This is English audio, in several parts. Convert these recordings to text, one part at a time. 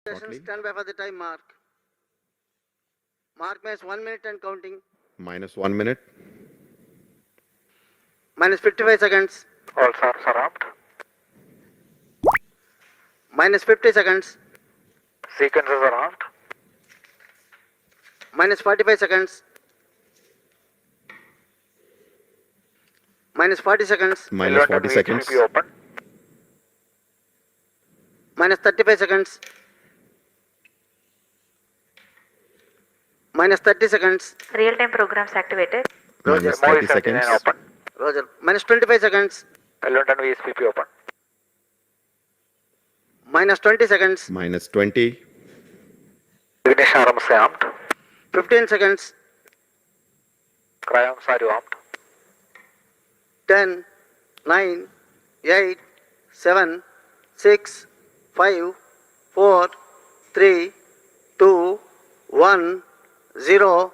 Stand by for the time mark. Mark minus 1 minute and counting. Minus 1 minute. Minus 55 seconds. All SARs are armed. Minus 50 seconds. Sequences are armed. Minus 45 seconds. Minus 40 seconds. Minus 40 seconds. VHPP open. Minus 35 seconds. Minus 30 seconds. Real-time programs activated. Minus Roger, 30 seconds. open. Roger. Minus 25 seconds. L1 VSPP open. Minus 20 seconds. Minus 20. Ignition arms armed. 15 seconds. Cryons are armed. 10, 9, 8, 7, 6, 5, 4, 3, 2, 1, 0,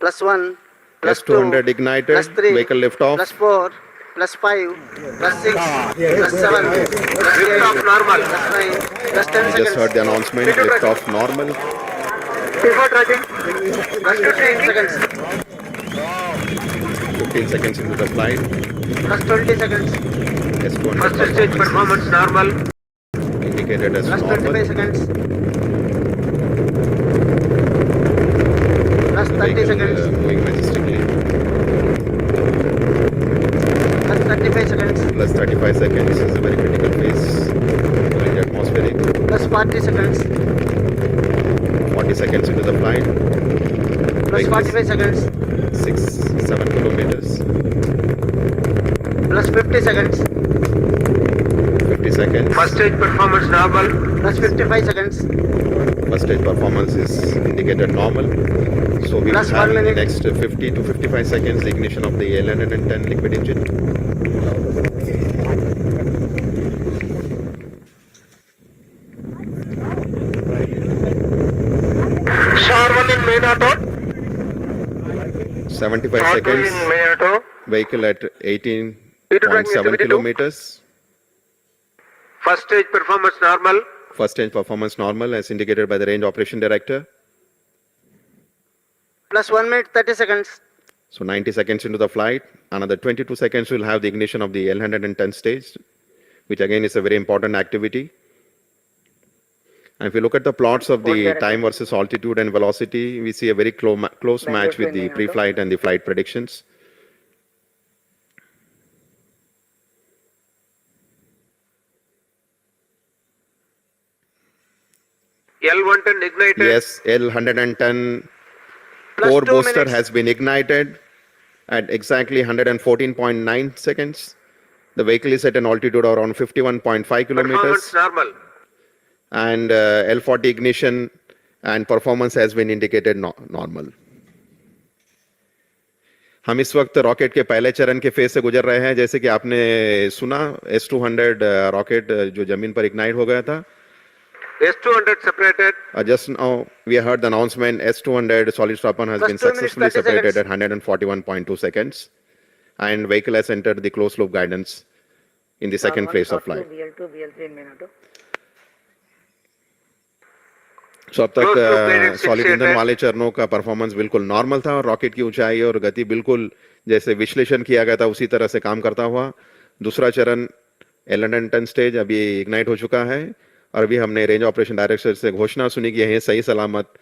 plus 1, plus 2, S200 ignited. plus 3, Vehicle lift off. plus 4, plus 5, plus 6, plus 7, plus 8, normal. plus 9, plus 10 You seconds. just heard the announcement. Lift off normal. Before tracking. Plus 15 seconds. 15 seconds into the flight. Plus 20 seconds. S200 stage performance normal. indicated as Plus normal. 25 seconds. Plus 30 Vehicle seconds. moving majestically. Plus 35 seconds. Plus 35 seconds is a very critical phase during the atmospheric. Plus 40 seconds. 40 seconds into the flight. Plus Vehicle is 45 seconds. 7 kilometers. Plus 50 seconds. 50 seconds. Stage performance normal. Plus 55 seconds. First stage performance is indicated normal. So we will Plus have 1 in the minute. next 50 to 55 seconds the ignition of the L110 liquid engine. SAR 1 in main auto. 75 SAR 2 seconds. in main auto. Vehicle at 18.7 kilometers. First stage performance normal. First stage performance normal as indicated by the range operation director. Plus 1 minute 30 seconds. So 90 seconds into the flight. Another 22 seconds will have the ignition of the L110 stage, which again is a very important activity. And if you look at the plots of the time versus altitude and velocity, we see a very close match with the pre-flight and the flight predictions. L110 ignited. Yes, L110 Plus core 2 booster minutes. has been ignited at exactly 114.9 seconds. The vehicle is at an altitude of around 51.5 kilometers. normal. And L40 ignition and performance has been indicated normal. हम इस वक्त rocket के पहले चरण के phase से गुजर रहे हैं, जैसे कि आपने सुना S200 रॉकेट जो जमीन पर इग्नाइट हो गया था. S200 separated. Just now we heard the announcement S200 solid propellant has Plus been 2 minutes, successfully 30 separated seconds. at 141.2 seconds and vehicle has entered the closed loop guidance in the second phase of flight. BL2, BL3 in main auto. So अब Closed loop तक guidance solid ईंधन fixated. वाले चरणों का performance बिल्कुल normal था और rocket की ऊंचाई और गति बिल्कुल जैसे विश्लेषण किया गया था उसी तरह से काम करता हुआ. दूसरा चरण L110 स्टेज अभी इग्नाइट हो चुका है और अभी हमने रेंज ऑपरेशन डायरेक्टर से घोषणा सुनी कि यह सही सलामत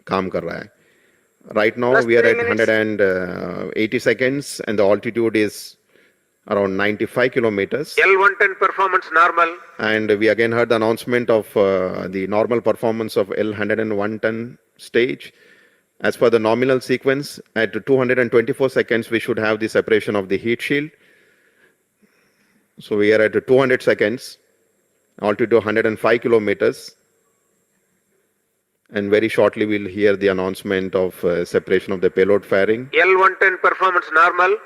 काम कर रहा है. Right now Plus we are 3 at minutes. 180 seconds and the altitude is around 95 kilometers. L110 performance normal. And we again heard the announcement of the normal performance of L110 stage. As per the nominal sequence, at 224 seconds, we should have the separation of the heat shield. So we are at 200 seconds, altitude 105 kilometers. And very shortly, we'll hear the announcement of separation of the payload fairing. L110 performance normal.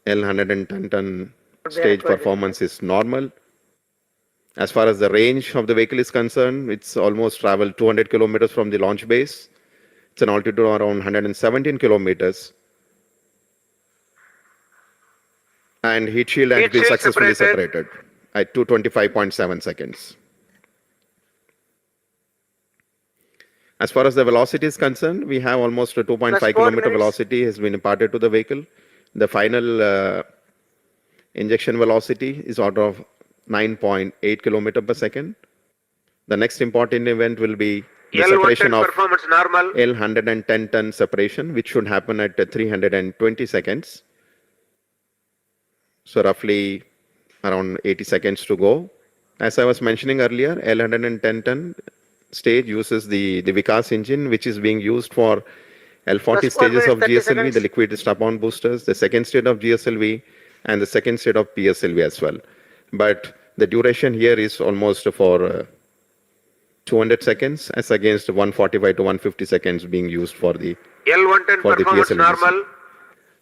L110 stage performance is normal. As far as the range of the vehicle is concerned, it's almost traveled 200 kilometers from the launch base. It's an altitude of around 117 kilometers. And heat shield has Heat been shield successfully separated. separated at 225.7 seconds. As far as the velocity is concerned, we have almost a 2.5 Plus 4 kilometer minutes. velocity has been imparted to the vehicle. The final injection velocity is order of 9.8 kilometer per second. The next important event will be the separation L110 of performance normal. L110 ton separation, which should happen at 320 seconds. So roughly around 80 seconds to go. As I was mentioning earlier, L110 ton stage uses the Vikas engine, which is being used for L40 Plus 4 stages of minutes, 30 GSLV, the seconds. liquid strap-on boosters, the second state of GSLV, and the second state of PSLV as well. But the duration here is almost for 200 seconds as against 145 to 150 seconds being used for the L110 For the performance PSLV. normal.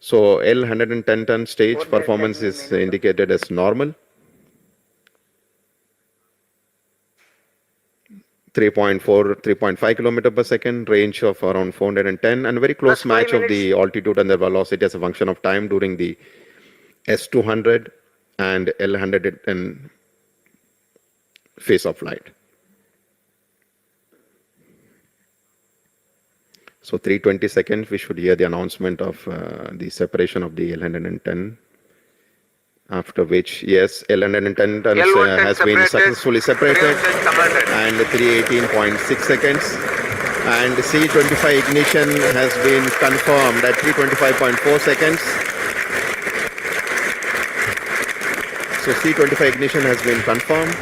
So L110 ton stage 4 minutes, performance 10 is minutes. indicated as normal. 3.5 kilometer per second, range of around 410, and very close Plus 5 match of the altitude and the velocity as a function of time during the S200 and L110 phase of flight. So 320 seconds, we should hear the announcement of the separation of the L110. After which, yes, L110 tons L110 has been separated. successfully separated, 310 commanded. and 318.6 seconds. And C25 ignition has been confirmed at 325.4 seconds. So C25 ignition has been confirmed,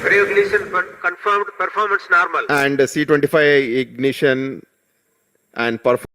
Pre-ignition confirmed performance normal. and C25 ignition and performance